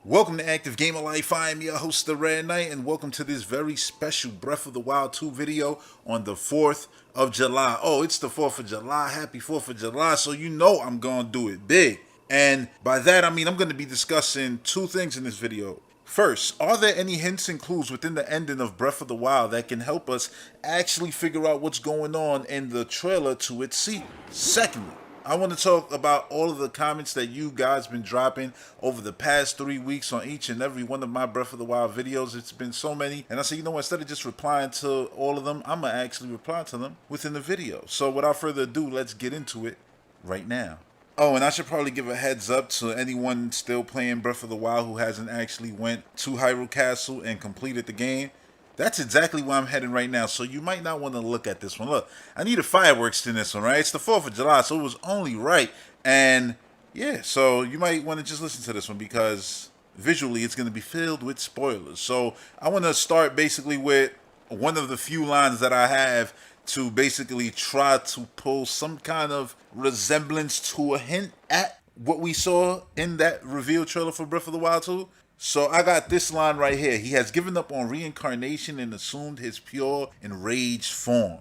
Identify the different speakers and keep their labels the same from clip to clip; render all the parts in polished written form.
Speaker 1: Welcome to Active Gamer Life. I am your host, the Red Knight, and welcome to this very special Breath of the Wild 2 video on the 4th of July. Oh, it's the 4th of July. Happy 4th of July. So you know I'm going to do it big. And by that, I mean I'm going to be discussing two things in this video. First, are there any hints and clues within the ending of Breath of the Wild that can help us actually figure out what's going on in the trailer to its sequel? Secondly, I want to talk about all of the comments that you guys been dropping over the past 3 weeks on each and every one of my Breath of the Wild videos. It's been so many. And I said, you know what, instead of just replying to all of them, I'm going to actually reply to them within the video. So without further ado, let's get into it right now. Oh, and I should probably give a heads up to anyone still playing Breath of the Wild who hasn't actually went to Hyrule Castle and completed the game. That's exactly where I'm heading right now, so you might not want to look at this one. Look, I needed fireworks in this one, right? It's the 4th of July, so it was only right. And yeah, so you might want to just listen to this one because visually it's going to be filled with spoilers. So I want to start basically with one of the few lines that I have to basically try to pull some kind of resemblance to a hint at what we saw in that reveal trailer for Breath of the Wild 2. So I got this line right here. He has given up on reincarnation and assumed his pure enraged form.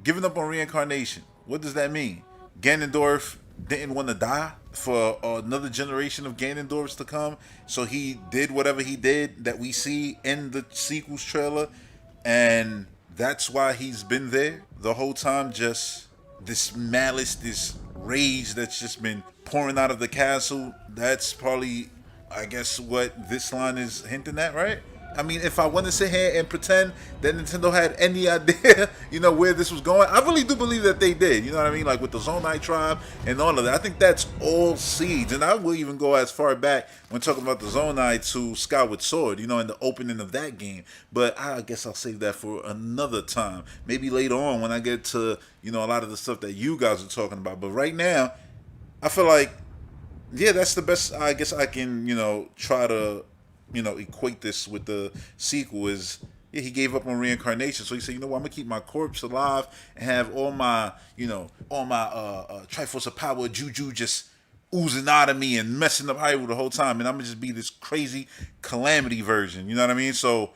Speaker 1: Giving up on reincarnation. What does that mean? Ganondorf didn't want to die for another generation of Ganondorfs to come. So he did whatever he did that we see in the sequels trailer. And that's why he's been there the whole time. Just this malice, this rage that's just been pouring out of the castle. That's probably, I guess, what this line is hinting at, right? I mean, if I want to sit here and pretend that Nintendo had any idea, where this was going, I really do believe that they did. You know what I mean? Like with the Zonite tribe and all of that. I think that's all seeds. And I will even go as far back when talking about the Zonite to Skyward Sword, in the opening of that game. But I guess I'll save that for another time. Maybe later on when I get to, a lot of the stuff that you guys are talking about. But right now, I feel like, yeah, that's the best I guess I can, try to, equate this with the sequel is, yeah, he gave up on reincarnation. So he said, I'm going to keep my corpse alive and have all my, Triforce of Power juju just oozing out of me and messing up Hyrule the whole time. And I'm going to just be this crazy calamity version. You know what I mean? So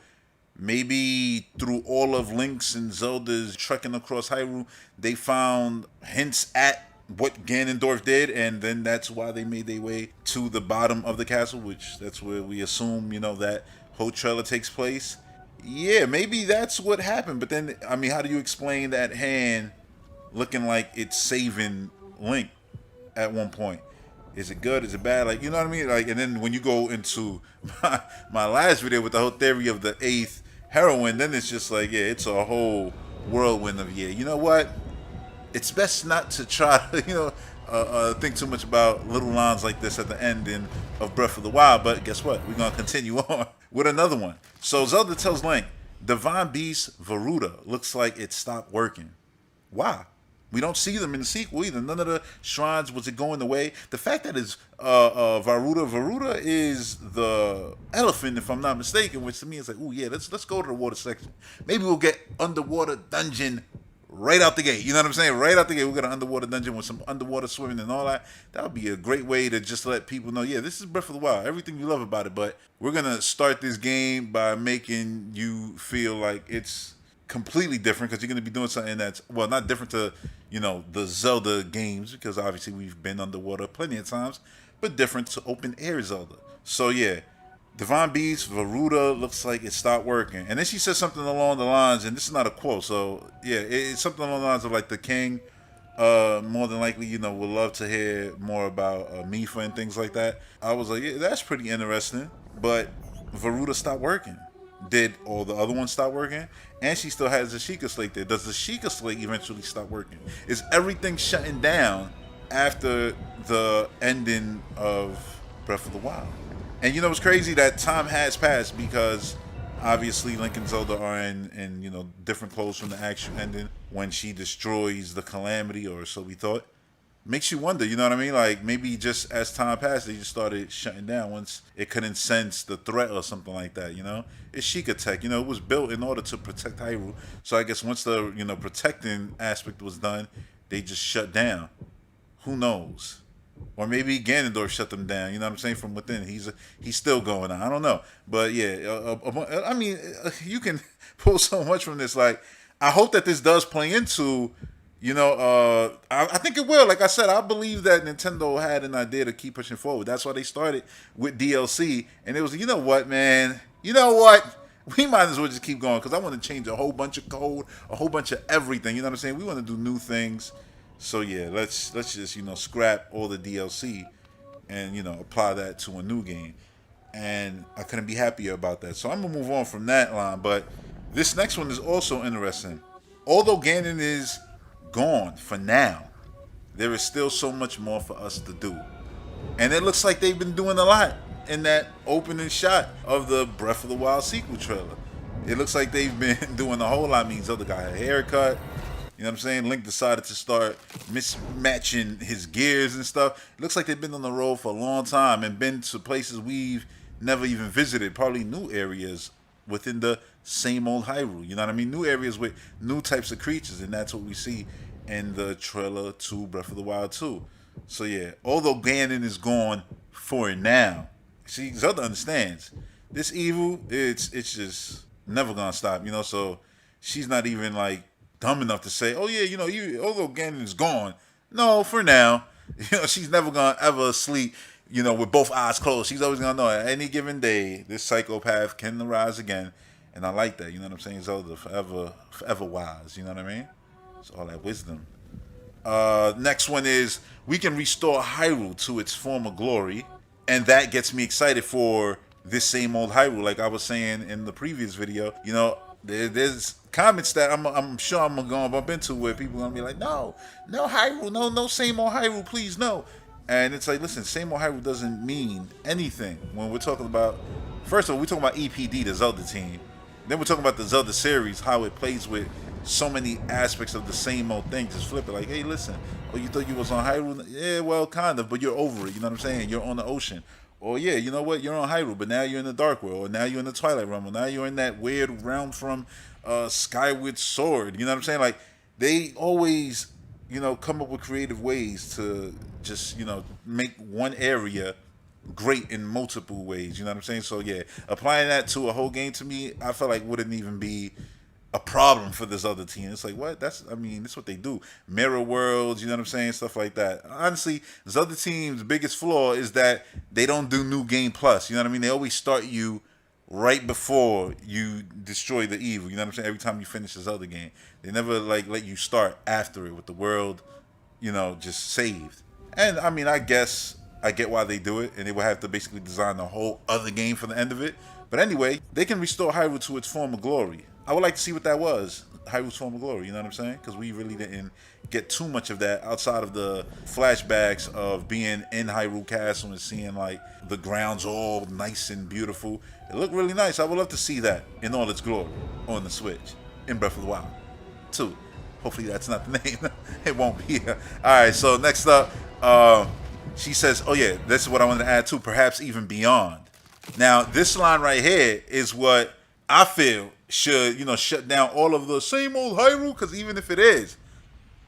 Speaker 1: maybe through all of Link's and Zelda's trekking across Hyrule, they found hints at what Ganondorf did, and then that's why they made their way to the bottom of the castle, which that's where we assume, that whole trailer takes place. Yeah, maybe that's what happened. But then, I mean, how do you explain that hand looking like it's saving Link at one point? Is it good? Is it bad? Like, you know what I mean? Like, and then when you go into my last video with the whole theory of the 8th heroine, then it's just like, yeah, it's a whole whirlwind of, yeah, you know what? It's best not to try to, think too much about little lines like this at the ending of Breath of the Wild. But guess what? We're going to continue on with another one. So Zelda tells Link, Divine Beast Varuda looks like it stopped working. Why? We don't see them in the sequel either. None of the shrines, was it going away? The fact that it's Varuda is the elephant, if I'm not mistaken, which to me is like, oh yeah, let's go to the water section. Maybe we'll get underwater dungeon right out the gate. You know what I'm saying? Right out the gate, we got an underwater dungeon with some underwater swimming and all that. That would be a great way to just let people know, yeah, this is Breath of the Wild. Everything you love about it. But we're going to start this game by making you feel like it's completely different because you're going to be doing something that's, well, not different to, the Zelda games because obviously we've been underwater plenty of times, but different to open air Zelda. So, yeah. Divine Beast, Varuda looks like it stopped working. And then she says something along the lines, and this is not a quote, so yeah, it's something along the lines of like the king, more than likely, would love to hear more about Mifa and things like that. I was like, yeah, that's pretty interesting. But Varuda stopped working. Did all the other ones stop working? And she still has the Sheikah Slate there. Does the Sheikah Slate eventually stop working? Is everything shutting down after the ending of Breath of the Wild? And it's crazy that time has passed because obviously Link and Zelda are in different clothes from the actual ending when she destroys the calamity, or so we thought. Makes you wonder, you know what I mean? Like maybe just as time passed, they just started shutting down once it couldn't sense the threat or something like that, It's Sheikah Tech, it was built in order to protect Hyrule. So I guess once the, protecting aspect was done, they just shut down. Who knows? Or maybe Ganondorf shut them down. You know what I'm saying? From within, he's still going on. I don't know, but yeah, I mean, you can pull so much from this. Like, I hope that this does play into, I think it will. Like I said, I believe that Nintendo had an idea to keep pushing forward. That's why they started with DLC, and it was, you know what, man, you know what. We might as well just keep going because I want to change a whole bunch of code, a whole bunch of everything. You know what I'm saying? We want to do new things. So yeah, let's just scrap all the DLC and apply that to a new game. And I couldn't be happier about that. So I'm gonna move on from that line. But this next one is also interesting. Although Ganon is gone for now, there is still so much more for us to do. And it looks like they've been doing a lot in that opening shot of the Breath of the Wild sequel trailer. It looks like they've been doing a whole lot. I mean, Zelda got a haircut. You know what I'm saying? Link decided to start mismatching his gears and stuff. It looks like they've been on the road for a long time and been to places we've never even visited. Probably new areas within the same old Hyrule. You know what I mean? New areas with new types of creatures, and that's what we see in the trailer to Breath of the Wild 2. So yeah, although Ganon is gone for now, see, Zelda understands this evil. It's just never gonna stop. So she's not even like dumb enough to say, "Oh yeah, although Ganon is gone." No, for now, she's never gonna ever sleep. With both eyes closed. She's always gonna know at any given day this psychopath can arise again, and I like that. You know what I'm saying? Zelda forever wise. You know what I mean? It's all that wisdom. Next one is we can restore Hyrule to its former glory, and that gets me excited for this same old Hyrule. Like I was saying in the previous video, there's comments that I'm sure I'm gonna bump into where people are gonna be like, no Hyrule, no same old Hyrule, please no. And it's like, listen, same old Hyrule doesn't mean anything when we're talking about. First of all, we're talking about EPD, the Zelda team. Then we're talking about the Zelda series, how it plays with so many aspects of the same old thing. Just flip it like, hey, listen, oh, you thought you was on Hyrule? Yeah, well, kind of, but you're over it. You know what I'm saying? You're on the ocean. Or yeah, you know what? You're on Hyrule, but now you're in the Dark World. Or now you're in the Twilight Realm. Or now you're in that weird realm from Skyward Sword. You know what I'm saying? Like, they always, come up with creative ways to just, make one area great in multiple ways. You know what I'm saying? So yeah, applying that to a whole game to me, I felt like wouldn't even be a problem for this other team. It's like, what? That's what they do. Mirror worlds, you know what I'm saying? Stuff like that. Honestly, this other team's biggest flaw is that they don't do new game plus. You know what I mean? They always start you right before you destroy the evil. You know what I'm saying? Every time you finish this other game, they never like let you start after it with the world, just saved. And I mean, I guess I get why they do it, and they would have to basically design a whole other game for the end of it. But anyway, they can restore Hyrule to its former glory. I would like to see what that was, Hyrule's former glory. You know what I'm saying? Because we really didn't get too much of that outside of the flashbacks of being in Hyrule Castle and seeing like the grounds all nice and beautiful. It looked really nice. I would love to see that in all its glory on the Switch in Breath of the Wild 2. Hopefully that's not the name. It won't be. All right. So next up, she says, "Oh yeah, this is what I wanted to add too. Perhaps even beyond." Now this line right here is what I feel should, shut down all of the same old Hyrule, because even if it is,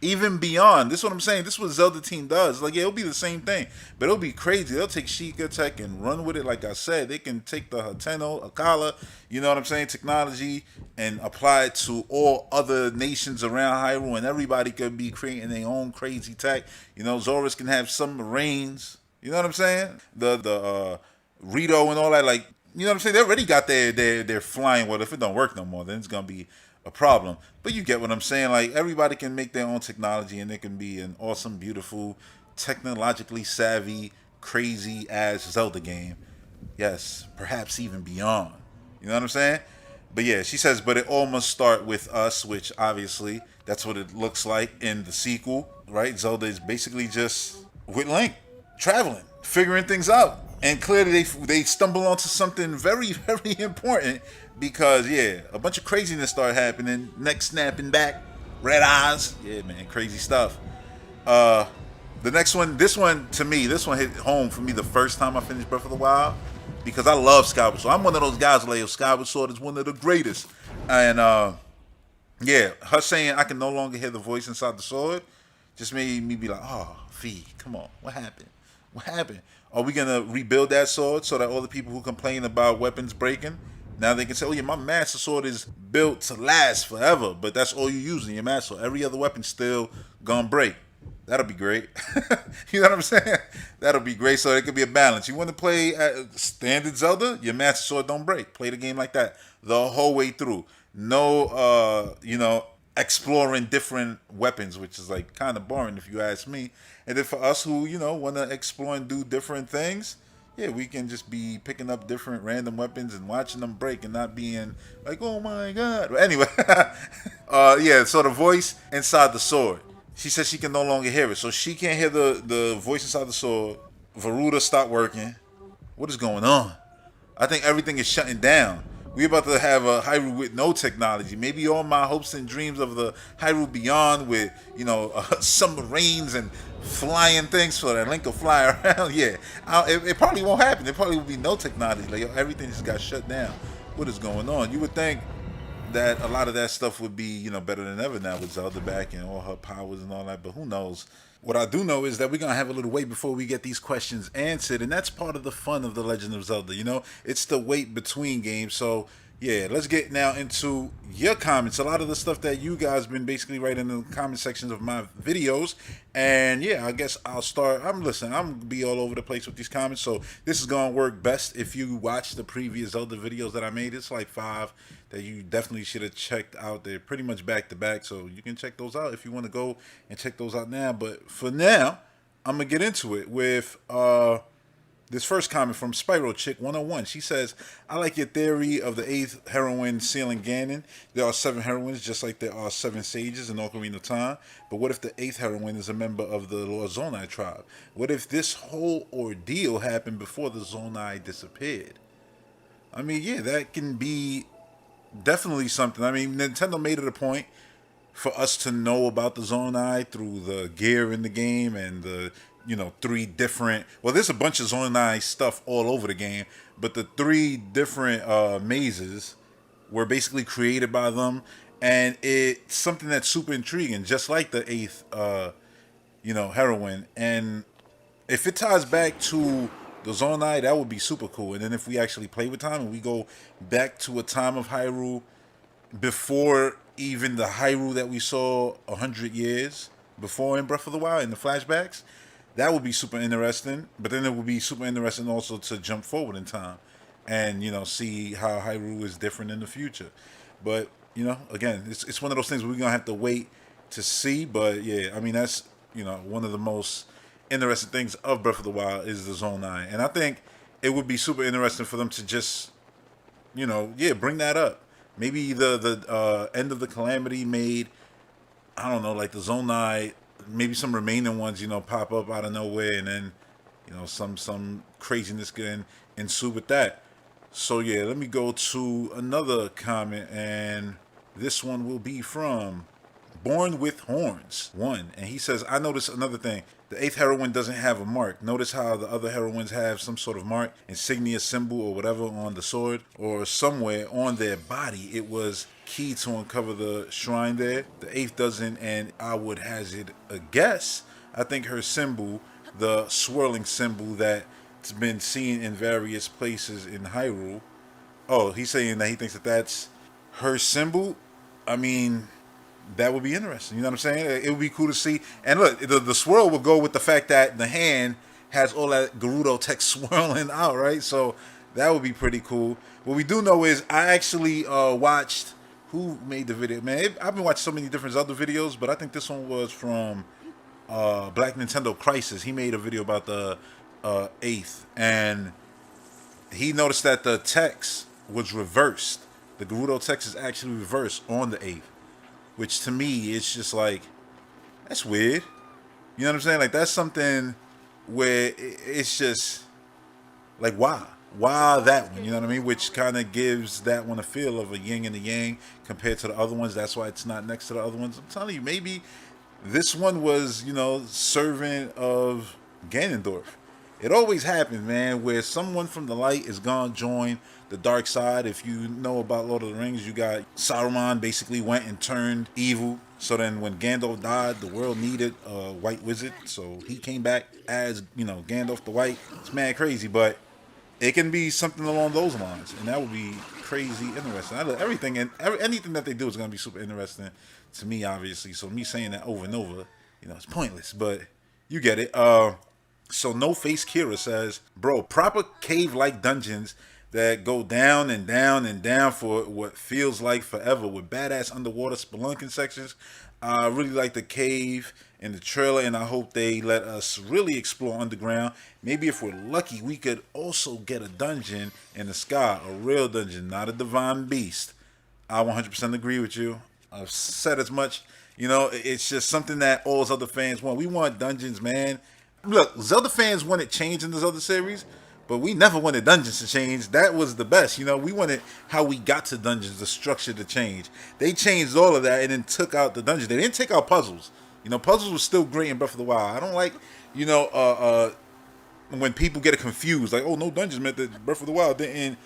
Speaker 1: even beyond, this is what I'm saying, this is what Zelda team does. Like, yeah, it'll be the same thing, but it'll be crazy. They'll take Sheikah Tech and run with it. Like I said, they can take the Hateno, Akala, you know what I'm saying, technology, and apply it to all other nations around Hyrule, and everybody could be creating their own crazy tech. Zoras can have submarines. You know what I'm saying? The Rito and all that, like, you know what I'm saying? They already got their flying. Well, if it don't work no more, then it's gonna be a problem. But you get what I'm saying? Like, everybody can make their own technology, and it can be an awesome, beautiful, technologically savvy, crazy ass Zelda game. Yes, perhaps even beyond. You know what I'm saying? But yeah, she says, but it all must start with us, which obviously that's what it looks like in the sequel, right? Zelda is basically just with Link, traveling, figuring things out. And clearly they stumble onto something very, very important because, yeah, a bunch of craziness started happening. Neck snapping back, red eyes. Yeah, man, crazy stuff. The next one, this one hit home for me the first time I finished Breath of the Wild because I love Skyward Sword. I'm one of those guys like, Skyward Sword is one of the greatest. And, yeah, her saying I can no longer hear the voice inside the sword just made me be like, oh, V, come on, what happened? What happened? Are we gonna rebuild that sword so that all the people who complain about weapons breaking, now they can say, "Oh yeah, my master sword is built to last forever," but that's all you're using, your master sword. Every other weapon still gonna break. That'll be great. You know what I'm saying? That'll be great. So it could be a balance. You want to play standard Zelda? Your master sword don't break. Play the game like that the whole way through. No, exploring different weapons, which is like kind of boring if you ask me. And then for us who want to explore and do different things, yeah, we can just be picking up different random weapons and watching them break and not being like, oh my god. But anyway, yeah. So the voice inside the sword. She says she can no longer hear it, so she can't hear the voice inside the sword. Varuda stopped working. What is going on? I think everything is shutting down. We about to have a Hyrule with no technology. Maybe all my hopes and dreams of the Hyrule Beyond with submarines and flying things so that Link will fly around. Yeah, it probably won't happen. There probably will be no technology. Like everything just got shut down. What is going on? You would think that a lot of that stuff would be better than ever now with Zelda back and all her powers and all that. But who knows? What I do know is that we're gonna have a little wait before we get these questions answered, and that's part of the fun of the Legend of Zelda. It's the wait between games. So yeah, let's get now into your comments. A lot of the stuff that you guys been basically writing in the comment sections of my videos, and yeah, I guess I'll start. I'm gonna be all over the place with these comments. So this is gonna work best if you watch the previous Zelda videos that I made. It's like 5 that you definitely should have checked out. They're pretty much back to back, so you can check those out if you want to go and check those out now. But for now, I'm gonna get into it with this first comment from Spyro Chick 101. She says, "I like your theory of the 8th heroine sealing Ganon. There are 7 heroines, just like there are 7 sages in Ocarina of Time. But what if the 8th heroine is a member of the Lord Zonai tribe? What if this whole ordeal happened before the Zonai disappeared?" I mean, yeah, that can be definitely something. I mean, Nintendo made it a point for us to know about the Zonai through the gear in the game and the 3 different. Well, there's a bunch of Zonai stuff all over the game, but the 3 different mazes were basically created by them, and it's something that's super intriguing, just like the 8th, heroine. And if it ties back to the Zonai, that would be super cool. And then if we actually play with time and we go back to a time of Hyrule before even the Hyrule that we saw 100 years before in Breath of the Wild in the flashbacks, that would be super interesting. But then it would be super interesting also to jump forward in time and see how Hyrule is different in the future. But again, it's one of those things we're gonna have to wait to see. But yeah, I mean that's one of the most interesting things of Breath of the Wild is the Zonai, and I think it would be super interesting for them to just bring that up. Maybe the end of the Calamity made, I don't know, like the Zonai, maybe some remaining ones pop up out of nowhere, and then some craziness can ensue with that. So yeah, let me go to another comment, and this one will be from Born with Horns 1, and he says, "I noticed another thing. The 8th heroine doesn't have a mark. Notice how the other heroines have some sort of mark, insignia, symbol, or whatever on the sword or somewhere on their body. It was key to uncover the shrine there. The 8th doesn't, and I would hazard a guess. I think her symbol, the swirling symbol that's been seen in various places in Hyrule." Oh, he's saying that he thinks that that's her symbol. I mean, that would be interesting. You know what I'm saying? It would be cool to see. And look, the swirl would go with the fact that the hand has all that Gerudo text swirling out, right? So that would be pretty cool. What we do know is I actually watched, who made the video? Man, I've been watching so many different other videos, but I think this one was from Black Nintendo Crisis. He made a video about the 8th, and he noticed that the text was reversed. The Gerudo text is actually reversed on the 8th. Which to me, it's just like, that's weird. You know what I'm saying? Like, that's something where it's just, like, why? Why that one? You know what I mean? Which kind of gives that one a feel of a yin and a yang compared to the other ones. That's why it's not next to the other ones. I'm telling you, maybe this one was, servant of Ganondorf. It always happens, man, where someone from the light is gonna join the dark side. If you know about Lord of the Rings, you got Saruman basically went and turned evil So then when Gandalf died, the world needed a white wizard. So he came back as, Gandalf the White. It's mad crazy, but it can be something along those lines. And that would be crazy interesting. I love everything, and anything that they do is going to be super interesting to me, obviously. So me saying that over and over, it's pointless, but you get it. So No Face Kira says, bro, proper cave-like dungeons that go down and down and down for what feels like forever with badass underwater spelunking sections. I really like the cave in the trailer, and I hope they let us really explore underground. Maybe if we're lucky, we could also get a dungeon in the sky, a real dungeon, not a divine beast. I 100% agree with you. I've said as much. It's just something that all those other fans want. We want dungeons, man. Look, Zelda fans wanted change in the Zelda series, but we never wanted dungeons to change. That was the best. We wanted how we got to dungeons, the structure to change. They changed all of that and then took out the dungeons. They didn't take out puzzles. Puzzles were still great in Breath of the Wild. I don't like, when people get it confused, like, oh, no dungeons meant that Breath of the Wild didn't,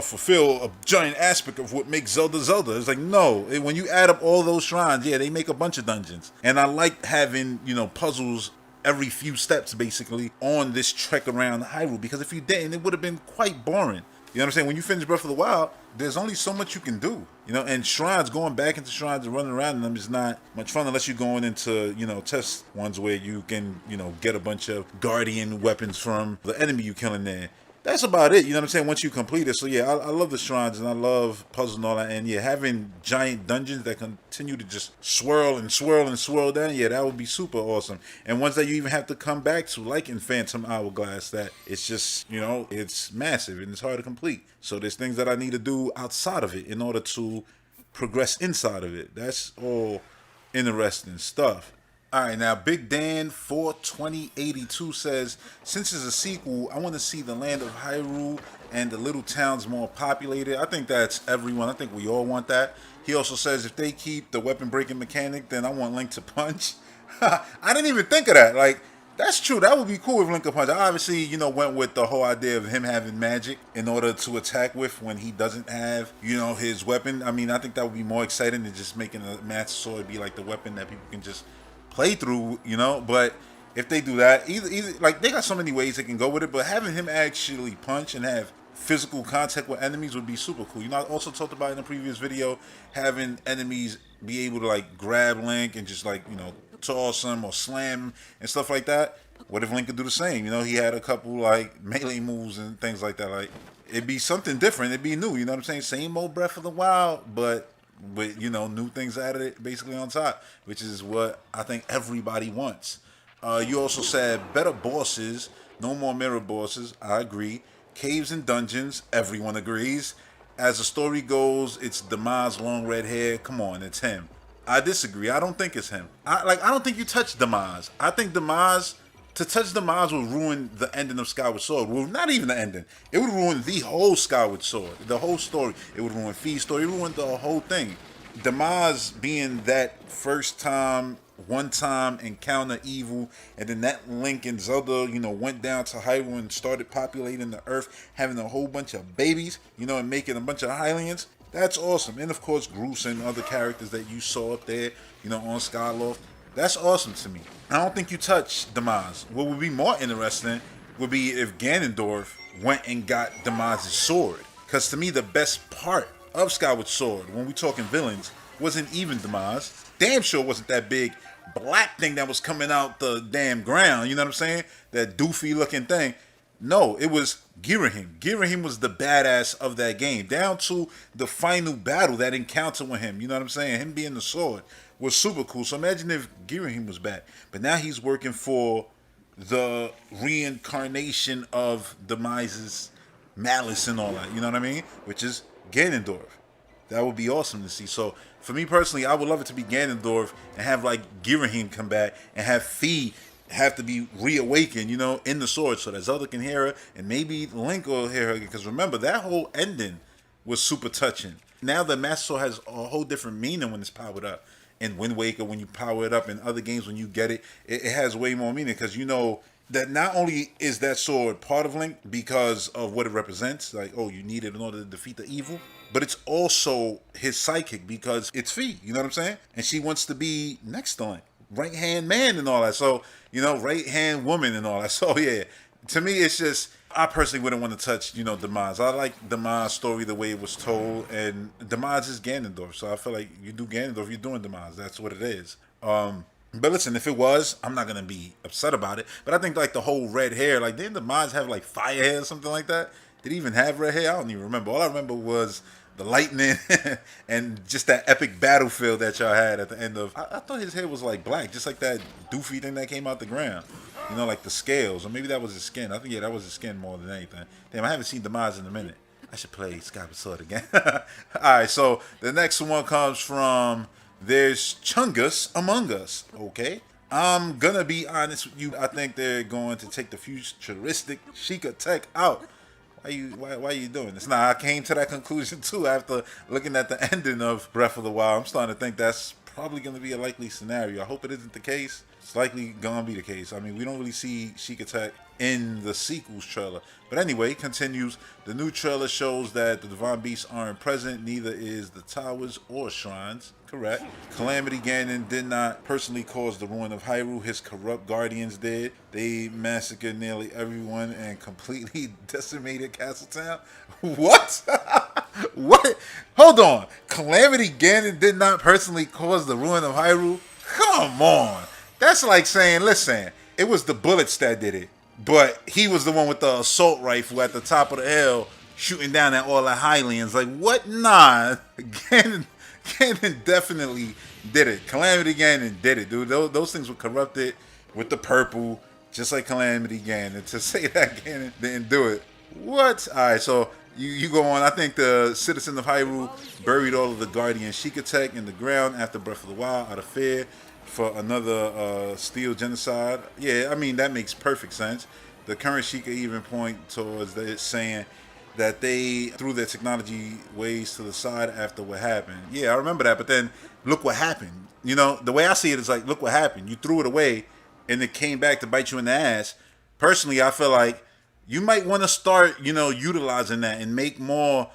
Speaker 1: fulfill a giant aspect of what makes Zelda Zelda. It's like, no, when you add up all those shrines, yeah, they make a bunch of dungeons. And I like having, puzzles every few steps, basically, on this trek around Hyrule, because if you didn't, it would have been quite boring. You know what I'm saying? When you finish Breath of the Wild, there's only so much you can do. And shrines, going back into shrines and running around in them is not much fun unless you're going into, test ones where you can, get a bunch of guardian weapons from the enemy you killing there. That's about it, you know what I'm saying, once you complete it. So yeah, I love the shrines and I love puzzles and all that. And yeah, having giant dungeons that continue to just swirl and swirl and swirl down, yeah, that would be super awesome. And ones that you even have to come back to, like in Phantom Hourglass, that it's just, it's massive and it's hard to complete. So there's things that I need to do outside of it in order to progress inside of it. That's all interesting stuff. All right, now Big Dan 42082 says, since it's a sequel, I want to see the land of Hyrule and the little towns more populated. I think that's everyone. I think we all want that. He also says if they keep the weapon breaking mechanic, then I want Link to punch. I didn't even think of that. Like, that's true. That would be cool if Link could punch. I obviously, went with the whole idea of him having magic in order to attack with when he doesn't have, his weapon. I mean, I think that would be more exciting than just making a Master Sword be like the weapon that people can just play through, but if they do that, either like, they got so many ways they can go with it, but having him actually punch and have physical contact with enemies would be super cool. I also talked about in the previous video having enemies be able to like grab Link and just like, toss him or slam him and stuff like that. What if Link could do the same? He had a couple like melee moves and things like that. Like, it'd be something different. It'd be new, you know what I'm saying? Same old Breath of the Wild, but with, new things added basically on top, which is what I think everybody wants. You also said better bosses, no more mirror bosses. I agree. Caves and dungeons, everyone agrees. As the story goes, it's Demise, long red hair. Come on, it's him. I disagree. I don't think it's him. I don't think you touch Demise. I think to touch Demise would ruin the ending of Skyward Sword. Well, not even the ending. It would ruin the whole Skyward Sword. The whole story. It would ruin Fee's story. It would ruin the whole thing. Demise being that first time, one-time encounter evil, and then that Link and Zelda, went down to Hyrule and started populating the earth, having a whole bunch of babies, and making a bunch of Hylians. That's awesome. And of course, Groose and other characters that you saw up there, on Skyloft. That's awesome to me. I don't think you touch Demise. What would be more interesting would be if Ganondorf went and got Demise's sword. Because to me, the best part of Skyward Sword, when we talking villains, wasn't even Demise. Damn sure wasn't that big black thing that was coming out the damn ground. You know what I'm saying? That doofy looking thing. No, it was Girahim. Girahim was the badass of that game. Down to the final battle, that encounter with him. You know what I'm saying? Him being the sword was super cool. So imagine if Girahim was back. But now he's working for the reincarnation of Demise's malice and all that. You know what I mean? Which is Ganondorf. That would be awesome to see. So for me personally, I would love it to be Ganondorf and have like Girahim come back and have Fee have to be reawakened, in the sword so that Zelda can hear her and maybe Link will hear her. Because remember, that whole ending was super touching. Now the Master Sword has a whole different meaning when it's powered up. In Wind Waker, when you power it up, in other games when you get it, it has way more meaning because that not only is that sword part of Link because of what it represents, like, oh, you need it in order to defeat the evil, but it's also his sidekick because it's Fee, you know what I'm saying? And she wants to be next to Link, right hand man and all that. So, right hand woman and all that. So yeah, to me it's just, I personally wouldn't want to touch, Demise. I like Demise story the way it was told, and Demise is Ganondorf, so I feel like you do Ganondorf, you're doing Demise. That's what it is. But listen, if it was, I'm not gonna be upset about it. But I think like the whole red hair, like didn't Demise have like fire hair or something like that? Did he even have red hair? I don't even remember. All I remember was the lightning and just that epic battlefield that y'all had at the end of. I thought his hair was like black, just like that doofy thing that came out the ground. Like the scales, or maybe that was his skin. I think that was his skin more than anything. Damn, I haven't seen Demise in a minute. I should play Skyward Sword again. All right, so the next one comes from There's Chungus Among Us. Okay, I'm gonna be honest with you. I think they're going to take the futuristic Sheikah tech out. Why are you doing this? Now I came to that conclusion too after looking at the ending of Breath of the Wild. I'm starting to think that's probably going to be a likely scenario. I hope it isn't the case. It's likely going to be the case. I mean, we don't really see Sheikah tech in the sequels trailer. But anyway, it continues. The new trailer shows that the Divine Beasts aren't present. Neither is the towers or shrines. Correct. Calamity Ganon did not personally cause the ruin of Hyrule. His corrupt guardians did. They massacred nearly everyone and completely decimated Castletown. What? What? Hold on. Calamity Ganon did not personally cause the ruin of Hyrule? Come on. That's like saying, listen, it was the bullets that did it, but he was the one with the assault rifle at the top of the hill shooting down at all the Hylians. Like, what? Nah. Ganon definitely did it. Calamity Ganon did it, dude. Those things were corrupted with the purple, just like Calamity Ganon. To say that Ganon didn't do it, what? All right, so you go on. I think the citizen of Hyrule buried all of the Guardian Sheikah tech in the ground after Breath of the Wild out of fear for another steel genocide. Yeah, I mean, that makes perfect sense. The current Sheikah even point towards it saying that they threw their technology ways to the side after what happened. Yeah, I remember that, but then look what happened. The way I see it is like, look what happened. You threw it away, and it came back to bite you in the ass. Personally, I feel like you might want to start, utilizing that and make more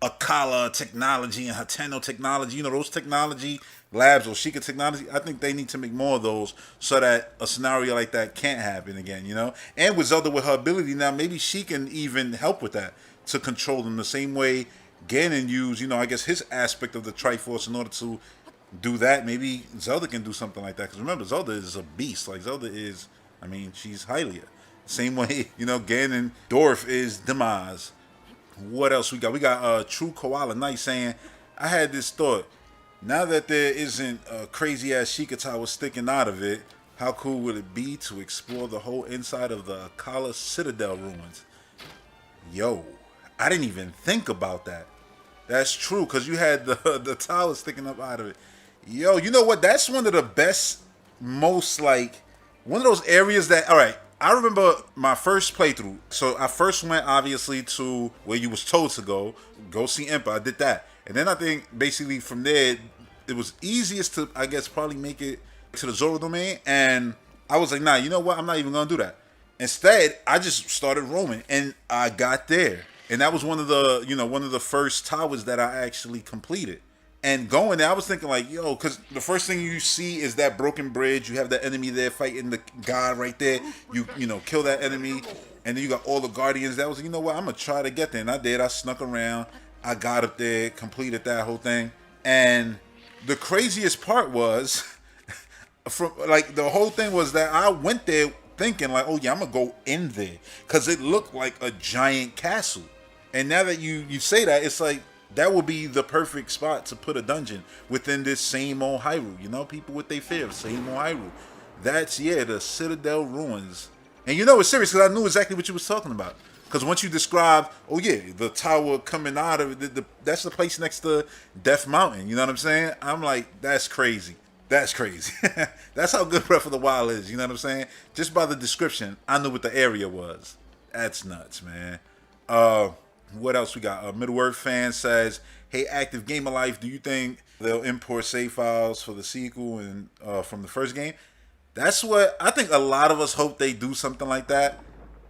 Speaker 1: Akala technology and Hateno technology. Those technology labs or Sheikah technology. I think they need to make more of those so that a scenario like that can't happen again. And with Zelda, with her ability now, maybe she can even help with that to control them the same way Ganon used, I guess his aspect of the Triforce in order to do that. Maybe Zelda can do something like that. Because remember, Zelda is a beast. Like Zelda is, she's Hylia. Same way, Ganondorf is Demise. What else we got? We got True Koala Knight saying, I had this thought. Now that there isn't a crazy ass Sheikah tower sticking out of it, how cool would it be to explore the whole inside of the Akala Citadel ruins? Yo, I didn't even think about that. That's true, because you had the tower sticking up out of it. Yo, you know what? That's one of the best, most like, one of those areas that, all right, I remember my first playthrough. So I first went, obviously, to where you was told to go see Impa. I did that. And then I think, basically, from there, it was easiest to, I guess, probably make it to the Zoro domain. And I was like, nah, you know what? I'm not even going to do that. Instead, I just started roaming, and I got there. And that was one of the first towers that I actually completed. And going there, I was thinking like, yo, because the first thing you see is that broken bridge. You have the enemy there fighting the god right there. You kill that enemy, and then you got all the guardians. That was, you know what, I'm going to try to get there. And I did. I snuck around. I got up there, completed that whole thing. And the craziest part was, from like the whole thing was that I went there thinking like, oh yeah, I'm going to go in there. Because it looked like a giant castle. And now that you say that, it's like, that would be the perfect spot to put a dungeon within this same old Hyrule. People with their fear of same old Hyrule. That's, the Citadel ruins. And it's serious because I knew exactly what you was talking about. Because once you described, oh yeah, the tower coming out of it, that's the place next to Death Mountain. You know what I'm saying? I'm like, that's crazy. That's crazy. That's how good Breath of the Wild is. You know what I'm saying? Just by the description, I knew what the area was. That's nuts, man. What else we got? Middle Earth fan says, hey, ActiveGamerLife, do you think they'll import save files for the sequel and from the first game? That's what I think. A lot of us hope they do something like that.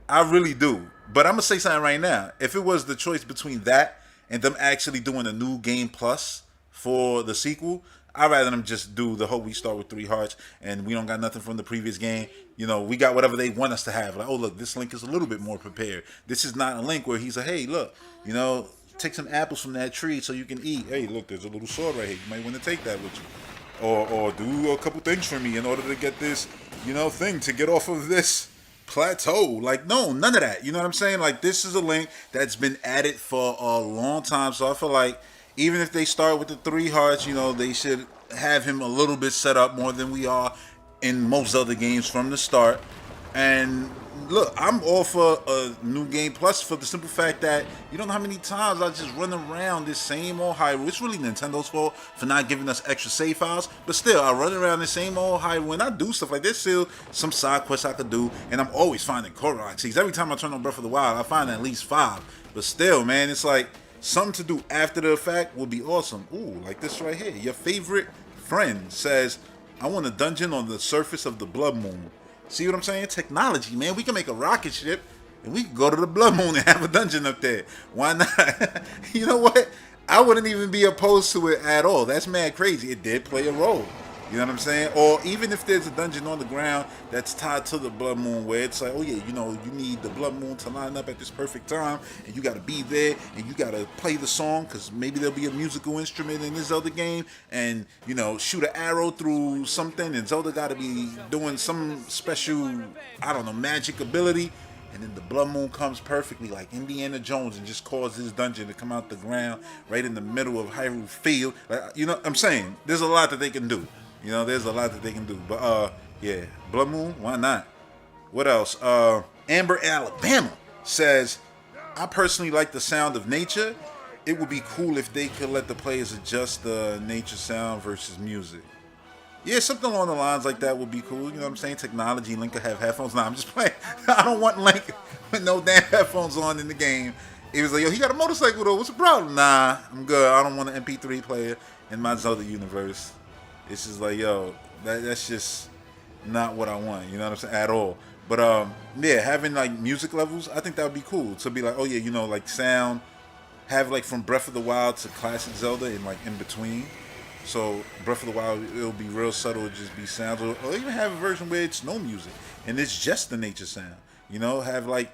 Speaker 1: I really do. But I'm going to say something right now. If it was the choice between that and them actually doing a new game plus for the sequel, I'd rather them just do the whole we start with 3 hearts and we don't got nothing from the previous game. You know, we got whatever they want us to have. Like, oh, look, this Link is a little bit more prepared. This is not a Link where he's like, hey, look, you know, take some apples from that tree so you can eat. Hey, look, there's a little sword right here. You might want to take that with you. Or do a couple things for me in order to get this, you know, thing to get off of this plateau. Like, no, none of that. You know what I'm saying? Like, this is a Link that's been at it for a long time. So I feel like even if they start with the 3 hearts, you know, they should have him a little bit set up more than we are in most other games from the start. And look, I'm all for a new game plus for the simple fact that you don't know how many times I just run around this same old Hyrule. It's really Nintendo's fault for not giving us extra save files, but still, I run around the same old Hyrule. When I do stuff like this, still some side quests I could do, and I'm always finding Korok seeds. Every time I turn on Breath of the Wild, I find at least 5. But still, man, it's like something to do after the fact would be awesome. Ooh, like this right here. Your favorite friend says, I want a dungeon on the surface of the Blood Moon. See what I'm saying? Technology, man. We can make a rocket ship and we can go to the Blood Moon and have a dungeon up there. Why not? You know what? I wouldn't even be opposed to it at all. That's mad crazy. It did play a role. You know what I'm saying? Or even if there's a dungeon on the ground that's tied to the Blood Moon where it's like, oh yeah, you know, you need the Blood Moon to line up at this perfect time and you got to be there and you got to play the song because maybe there'll be a musical instrument in this Zelda game and, you know, shoot an arrow through something and Zelda got to be doing some special, I don't know, magic ability. And then the Blood Moon comes perfectly like Indiana Jones and just causes this dungeon to come out the ground right in the middle of Hyrule Field. Like, you know what I'm saying? There's a lot that they can do. You know, there's a lot that they can do. But, yeah, Blood Moon, why not? What else? Amber, Alabama says, I personally like the sound of nature. It would be cool if they could let the players adjust the nature sound versus music. Yeah, something along the lines like that would be cool. You know what I'm saying? Technology, Link could have headphones. Nah, I'm just playing. I don't want Link with no damn headphones on in the game. He was like, yo, he got a motorcycle though. What's the problem? Nah, I'm good. I don't want an MP3 player in my Zelda universe. It's just like, yo, that's just not what I want. You know what I'm saying? At all. But, yeah, having, like, music levels, I think that would be cool. To be like, oh, yeah, you know, like, sound, have, like, from Breath of the Wild to Classic Zelda and, like, in between. So, Breath of the Wild, it'll be real subtle. It'll just be sounds. Or even have a version where it's no music. And it's just the nature sound. You know, have, like,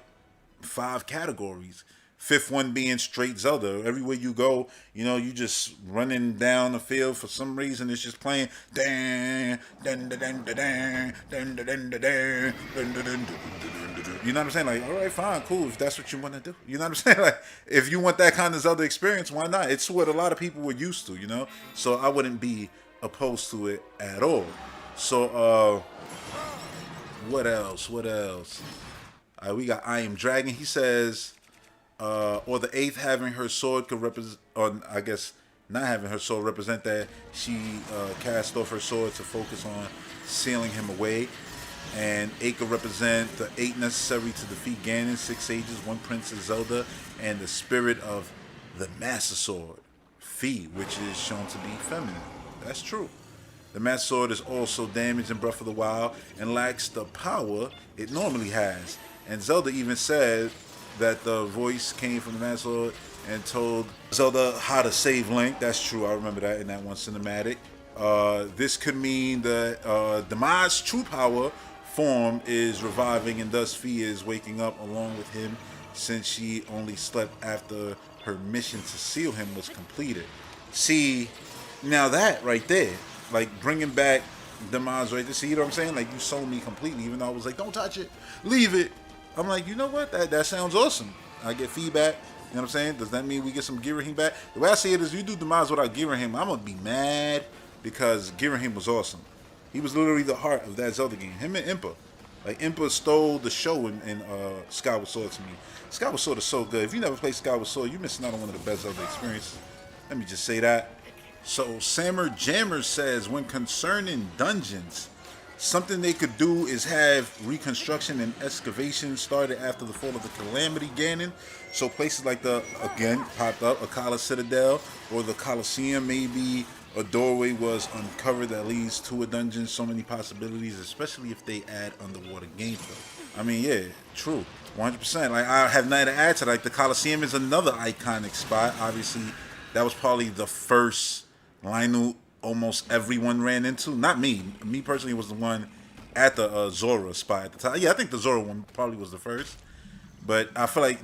Speaker 1: 5 categories. 5th one being straight Zelda. Everywhere you go, you know, you just running down the field for some reason. It's just playing. You know what I'm saying? Like, all right, fine, cool. If that's what you want to do, you know what I'm saying? Like, if you want that kind of Zelda experience, why not? It's what a lot of people were used to, you know. So I wouldn't be opposed to it at all. So, what else? What else? We got I Am Dragon. He says. Or the 8th having her sword could represent, or I guess not having her sword represent that she cast off her sword to focus on sealing him away. And 8 could represent the 8 necessary to defeat Ganon, 6 sages, 1 Princess Zelda, and the spirit of the Master Sword, Fi, which is shown to be feminine. That's true. The Master Sword is also damaged in Breath of the Wild and lacks the power it normally has. And Zelda even said that the voice came from the Master Sword and told Zelda how to save Link. That's true. I remember that in that one cinematic. This could mean that Demise' true power form is reviving and thus Fi is waking up along with him since she only slept after her mission to seal him was completed. See, now that right there, like bringing back Demise right there. See, you know what I'm saying? Like you sold me completely, even though I was like, don't touch it, leave it. I'm like, you know what? That sounds awesome. I get feedback. You know what I'm saying? Does that mean we get some Girahim back? The way I see it is you do Demise without Girahim, I'm going to be mad because Girahim was awesome. He was literally the heart of that Zelda game. Him and Impa. Like, Impa stole the show in Skyward Sword to me. Skyward Sword is so good. If you never played Skyward Sword, you're missing out on one of the best Zelda experiences. Let me just say that. So, Sammer Jammer says, when concerning dungeons, something they could do is have reconstruction and excavation started after the fall of the Calamity Ganon. So places like the, again, popped up, Akala Citadel or the Colosseum, maybe a doorway was uncovered that leads to a dungeon. So many possibilities, especially if they add underwater gameplay. I mean, yeah, true, 100%. Like I have nothing to add to. Like the Coliseum is another iconic spot. Obviously, that was probably the first Lionel almost everyone ran into. Not me. Me personally was the one at the Zora spot at the time. Yeah, I think the Zora one probably was the first. But I feel like,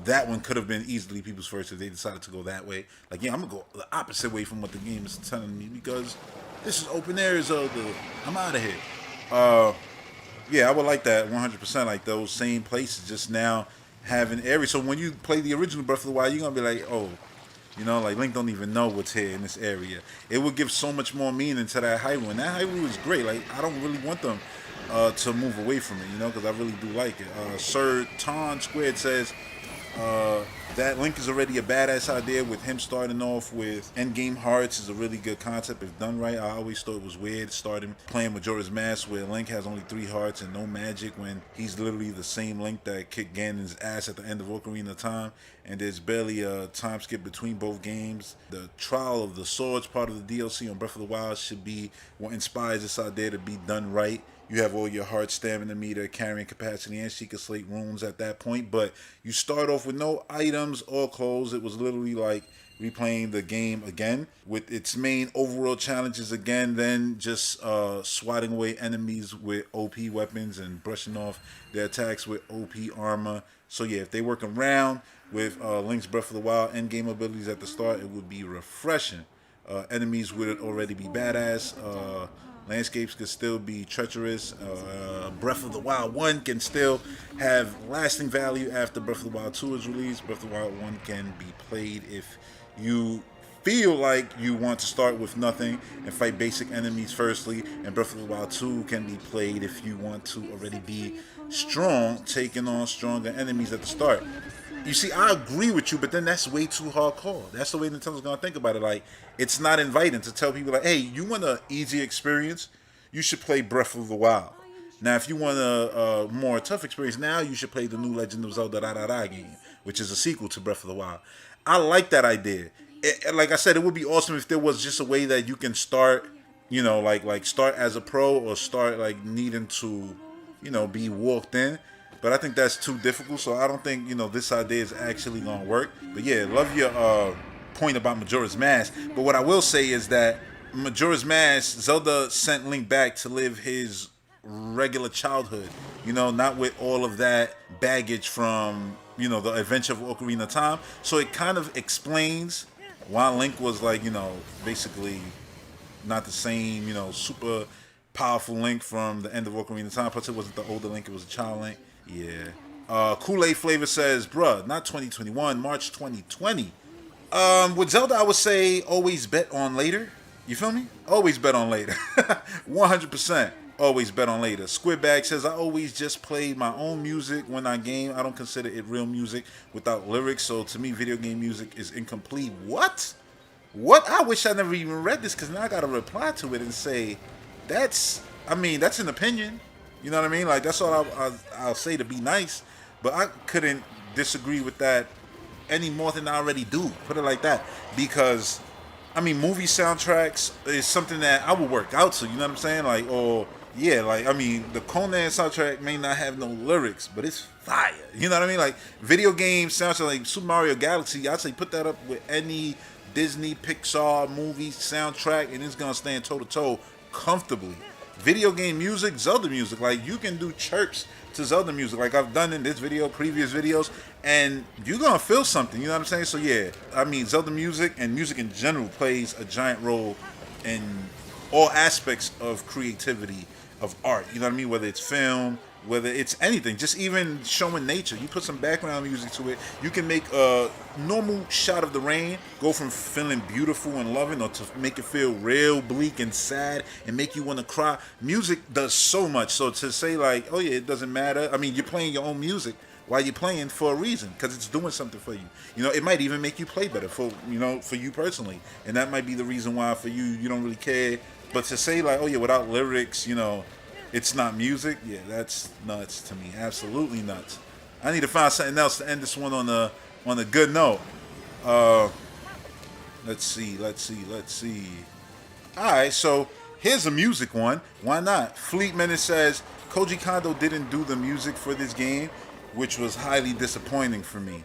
Speaker 1: that one could have been easily people's first if they decided to go that way. Like, yeah, I'm going to go the opposite way from what the game is telling me because this is open air, Zelda. I'm out of here. Yeah, I would like that 100%. Like those same places just now having areas. So when you play the original Breath of the Wild, you're going to be like, oh, like Link don't even know what's here in this area. It would give so much more meaning to that Hyrule. And that Hyrule is great. Like, I don't really want them to move away from it, because I really do like it. Sir Ton Squared says that Link is already a badass idea with him starting off with endgame hearts is a really good concept if done right. I always thought it was weird starting playing Majora's Mask where Link has only 3 hearts and no magic when he's literally the same Link that kicked Ganon's ass at the end of Ocarina of Time, and there's barely a time skip between both games. The Trial of the Swords part of the DLC on Breath of the Wild should be what inspires this idea to be done right. You have all your heart stamina meter, carrying capacity, and Sheikah Slate runes at that point. But you start off with no items or clothes. It was literally like replaying the game again with its main overall challenges again, then just swatting away enemies with OP weapons and brushing off their attacks with OP armor. So yeah, if they work around with Link's Breath of the Wild endgame abilities at the start, it would be refreshing. Enemies would already be badass. Landscapes could still be treacherous. Breath of the Wild 1 can still have lasting value after Breath of the Wild 2 is released. Breath of the Wild 1 can be played if you feel like you want to start with nothing and fight basic enemies firstly. And Breath of the Wild 2 can be played if you want to already be strong, taking on stronger enemies at the start. You see, I agree with you, but then that's way too hardcore. That's the way Nintendo's gonna think about it. Like, it's not inviting to tell people like, hey, you want an easy experience? You should play Breath of the Wild. Now, if you want a more tough experience, now you should play the new Legend of Zelda game, which is a sequel to Breath of the Wild. I like that idea. Like I said, it would be awesome if there was just a way that you can start, like start as a pro or start like needing to, be walked in. But I think that's too difficult, so I don't think, this idea is actually going to work. But yeah, love your point about Majora's Mask. But what I will say is that Majora's Mask, Zelda sent Link back to live his regular childhood, not with all of that baggage from, the adventure of Ocarina of Time. So it kind of explains why Link was like, basically not the same, super powerful Link from the end of Ocarina of Time. Plus it wasn't the older Link, it was a child Link. Yeah. Kool-Aid Flavor says, bruh, not 2021, March 2020. With Zelda, I would say always bet on later. You feel me? Always bet on later. 100%. Always bet on later. Squidbag says, I always just play my own music when I game. I don't consider it real music without lyrics. So to me, video game music is incomplete. What? What? I wish I never even read this because now I got to reply to it and say, that's an opinion. You know what I mean? Like, that's all I'll say to be nice. But I couldn't disagree with that any more than I already do. Put it like that. Because, movie soundtracks is something that I would work out to. You know what I'm saying? Like, the Conan soundtrack may not have no lyrics, but it's fire. You know what I mean? Like, video game soundtrack, like Super Mario Galaxy, I'd say put that up with any Disney, Pixar movie soundtrack, and it's going to stand toe-to-toe comfortably. Video game music, Zelda music, like you can do chirps to Zelda music like I've done in this video, previous videos, and you're gonna feel something, you know what I'm saying? So yeah, Zelda music and music in general plays a giant role in all aspects of creativity, of art, you know what I mean? Whether it's film, whether it's anything, just even showing nature. You put some background music to it, you can make a normal shot of the rain go from feeling beautiful and loving or to make it feel real bleak and sad and make you want to cry. Music does so much. So to say like, oh yeah, it doesn't matter. You're playing your own music while you're playing for a reason because it's doing something for you. It might even make you play better for you personally. And that might be the reason why for you don't really care. But to say like, oh yeah, without lyrics, it's not music. Yeah, that's nuts to me. Absolutely nuts. I need to find something else to end this one on a good note. Let's see. All right, so Here's a music one. Why not? Fleet Menace says Koji Kondo didn't do the music for this game, which was highly disappointing for me.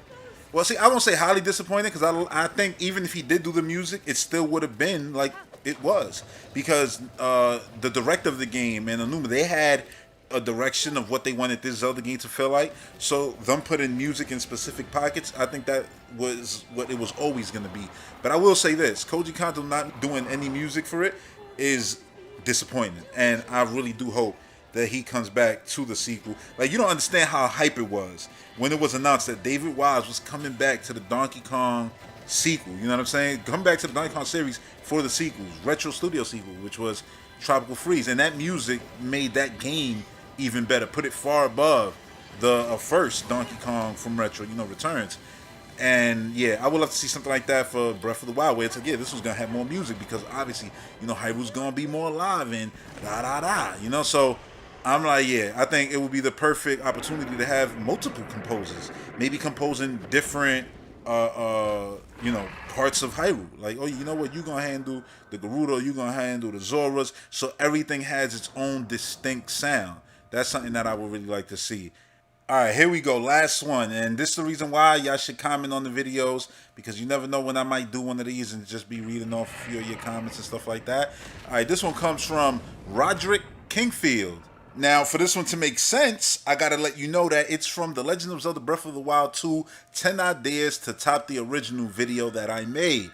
Speaker 1: Well, see, I won't say highly disappointing because I think even if he did do the music, it still would have been like it was because the director of the game and Anuma, they had a direction of what they wanted this Zelda game to feel like. So them putting music in specific pockets, I think that was what it was always going to be. But I will say this: Koji Kondo not doing any music for it is disappointing, and I really do hope that he comes back to the sequel. Like, you don't understand how hype it was when it was announced that David Wise was coming back to the Donkey Kong sequel. You know what I'm saying? Come back to the Donkey Kong series for the sequels, Retro Studio sequel, which was Tropical Freeze, and that music made that game even better, put it far above the first Donkey Kong from Retro, Returns. And yeah, I would love to see something like that for Breath of the Wild, where it's like, yeah, this was gonna have more music because obviously, Hyrule's gonna be more alive and da da da, So I'm like, yeah, I think it would be the perfect opportunity to have multiple composers, maybe composing different, parts of Hyrule. Like, oh, you know what, you're gonna handle the Gerudo, you're gonna handle the Zoras, so everything has its own distinct sound. That's something that I would really like to see. All right, here we go. Last one. And this is the reason why y'all should comment on the videos, because you never know when I might do one of these and just be reading off a few of your comments and stuff like that. All right, this one comes from Roderick Kingfield. Now, for this one to make sense, I got to let you know that it's from The Legend of Zelda Breath of the Wild 2, 10 Ideas to Top the Original video that I made.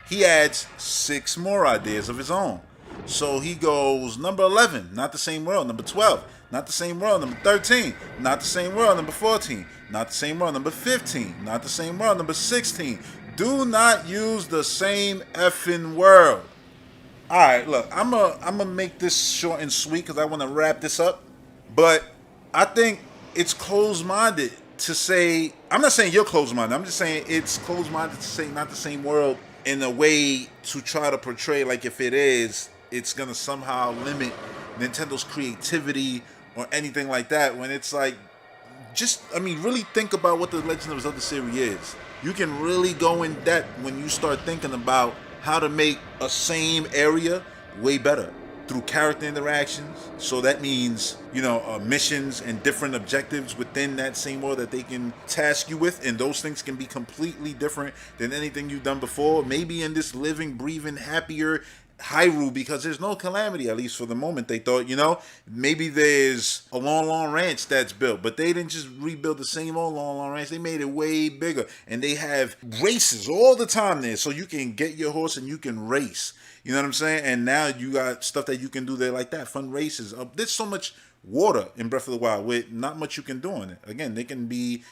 Speaker 1: He adds 6 more ideas of his own. So he goes number 11, not the same world. Number 12, not the same world. Number 13, not the same world. Number 14, not the same world. Number 15, not the same world. Number 16, do not use the same effing world. All right, look, I'm gonna make this short and sweet because I want to wrap this up. But I think it's closed-minded to say, I'm not saying you're closed-minded. I'm just saying it's closed-minded to say not the same world in a way to try to portray like if it is, it's gonna somehow limit Nintendo's creativity or anything like that. When it's like, really think about what the Legend of Zelda series is. You can really go in depth when you start thinking about how to make a same area way better through character interactions. So that means, missions and different objectives within that same world that they can task you with. And those things can be completely different than anything you've done before. Maybe in this living, breathing, happier Hyrule, because there's no calamity, at least for the moment. They thought, maybe there's a long ranch that's built, but they didn't just rebuild the same old long ranch. They made it way bigger, and they have races all the time there, so you can get your horse and you can race. You know what I'm saying? And now you got stuff that you can do there like that, fun races. There's so much water in Breath of the Wild with not much you can do in it. Again, they can be,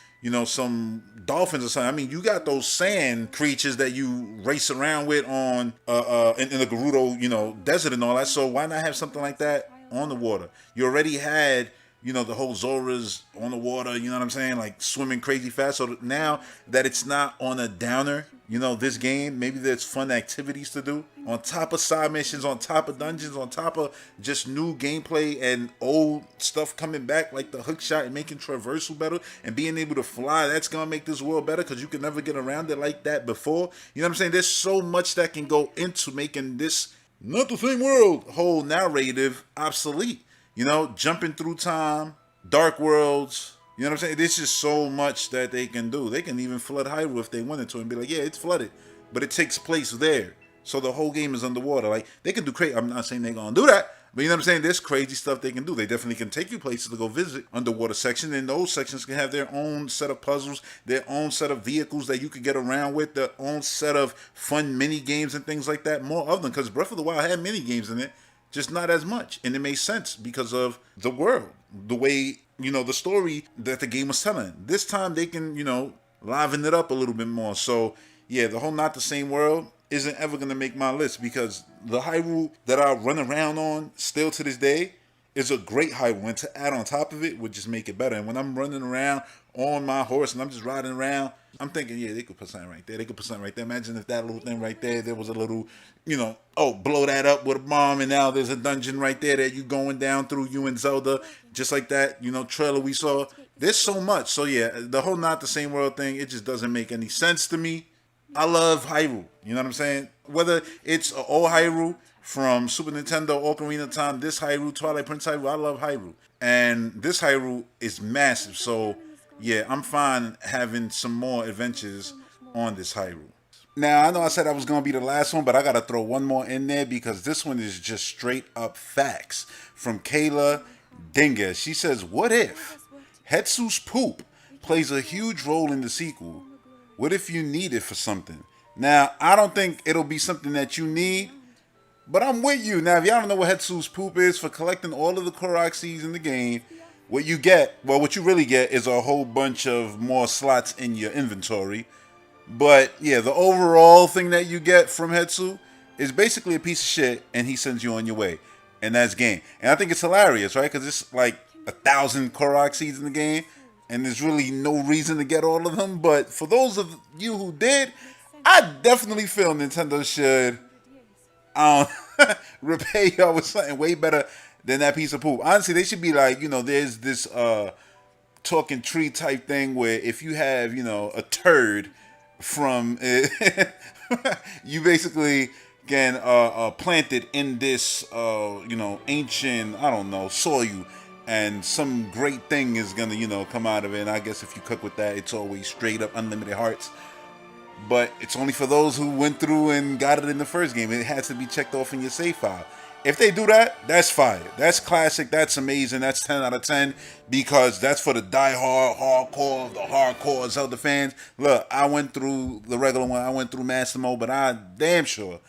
Speaker 1: some dolphins or something. I mean, you got those sand creatures that you race around with on in the Gerudo, desert and all that. So why not have something like that on the water? You already had, the whole Zoras on the water, you know what I'm saying? Like swimming crazy fast. So now that it's not on a downer, this game, maybe there's fun activities to do on top of side missions, on top of dungeons, on top of just new gameplay and old stuff coming back, like the hook shot and making traversal better and being able to fly. That's going to make this world better because you can never get around it like that before. You know what I'm saying? There's so much that can go into making this not the same world whole narrative obsolete. Jumping through time, dark worlds. You know what I'm saying? There's just so much that they can do. They can even flood Hyrule if they wanted to and be like, yeah, it's flooded. But it takes place there. So the whole game is underwater. Like, they can do crazy. I'm not saying they're going to do that. But you know what I'm saying? There's crazy stuff they can do. They definitely can take you places to go visit underwater section. And those sections can have their own set of puzzles, their own set of vehicles that you could get around with, their own set of fun mini games and things like that. More of them. Because Breath of the Wild had mini games in it. Just not as much. And it made sense because of the world. The way, the story that the game was telling. This time they can, liven it up a little bit more. So, yeah, the whole not the same world isn't ever going to make my list because the Hyrule that I run around on still to this day is a great Hyrule. And to add on top of it would just make it better. And when I'm running around on my horse and I'm just riding around, I'm thinking, yeah, they could put something right there. They could put something right there. Imagine if that little thing right there was a little, blow that up with a bomb and now there's a dungeon right there that you going down through, you and Zelda, just like that, trailer we saw. There's so much. So, yeah, the whole not the same world thing, it just doesn't make any sense to me. I love Hyrule. You know what I'm saying? Whether it's an old Hyrule from Super Nintendo, Ocarina of Time, this Hyrule, Twilight Prince Hyrule. I love Hyrule. And this Hyrule is massive. So, yeah, I'm fine having some more adventures on this Hyrule. Now, I know I said I was going to be the last one, but I got to throw one more in there because this one is just straight up facts. From Kayla Dinga. She says, what if Hetsu's poop plays a huge role in the sequel? What if you need it for something? Now, I don't think it'll be something that you need, but I'm with you. Now, if y'all don't know what Hetsu's poop is, for collecting all of the Korok seeds in the game, what you get, well, what you really get is a whole bunch of more slots in your inventory. But yeah, the overall thing that you get from Hetsu is basically a piece of shit, and he sends you on your way, and that's game. And I think it's hilarious, right? Because it's like 1,000 Korok seeds in the game, and there's really no reason to get all of them. But for those of you who did, I definitely feel Nintendo should repay y'all with something way better than that piece of poop. Honestly, they should be like, there's this talking tree type thing where if you have, a turd from it, you basically can plant it in this, ancient, I don't know, soil, and some great thing is gonna, come out of it. And I guess if you cook with that, it's always straight up unlimited hearts. But it's only for those who went through and got it in the first game. It has to be checked off in your save file. If they do that, that's fire. That's classic. That's amazing. That's 10 out of 10 because that's for the die-hard, hardcore, the hardcore Zelda fans. Look, I went through the regular one. I went through Master Mode, but I damn sure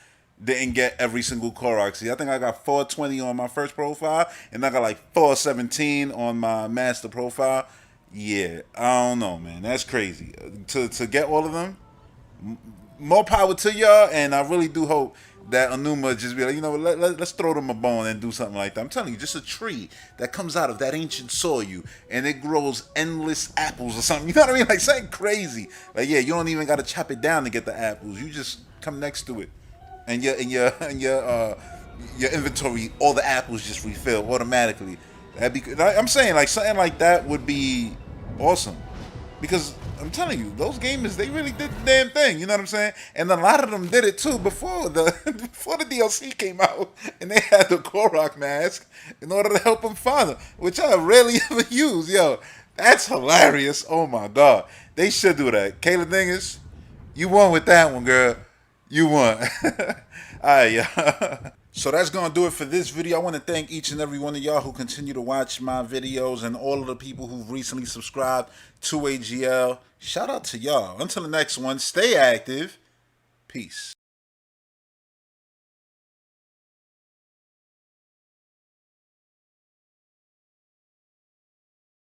Speaker 1: didn't get every single Korok. See, I think I got 420 on my first profile, and I got like 417 on my Master profile. Yeah, I don't know, man. That's crazy. To get all of them, more power to y'all, and I really do hope that Anuma just be like, let's throw them a bone and do something like that. I'm telling you, just a tree that comes out of that ancient soil and it grows endless apples or something. You know what I mean? Like something crazy. Like yeah, you don't even got to chop it down to get the apples. You just come next to it, and your inventory, all the apples just refill automatically. I'm saying like something like that would be awesome. Because I'm telling you, those gamers, they really did the damn thing. You know what I'm saying? And a lot of them did it too before the before the DLC came out, and they had the Korok mask in order to help them father, which I rarely ever use. Yo, that's hilarious. Oh my god, they should do that. Kayla Dingus, you won with that one, girl. You won. All right, yeah. So that's going to do it for this video. I want to thank each and every one of y'all who continue to watch my videos and all of the people who've recently subscribed to AGL. Shout out to y'all. Until the next one, stay active. Peace.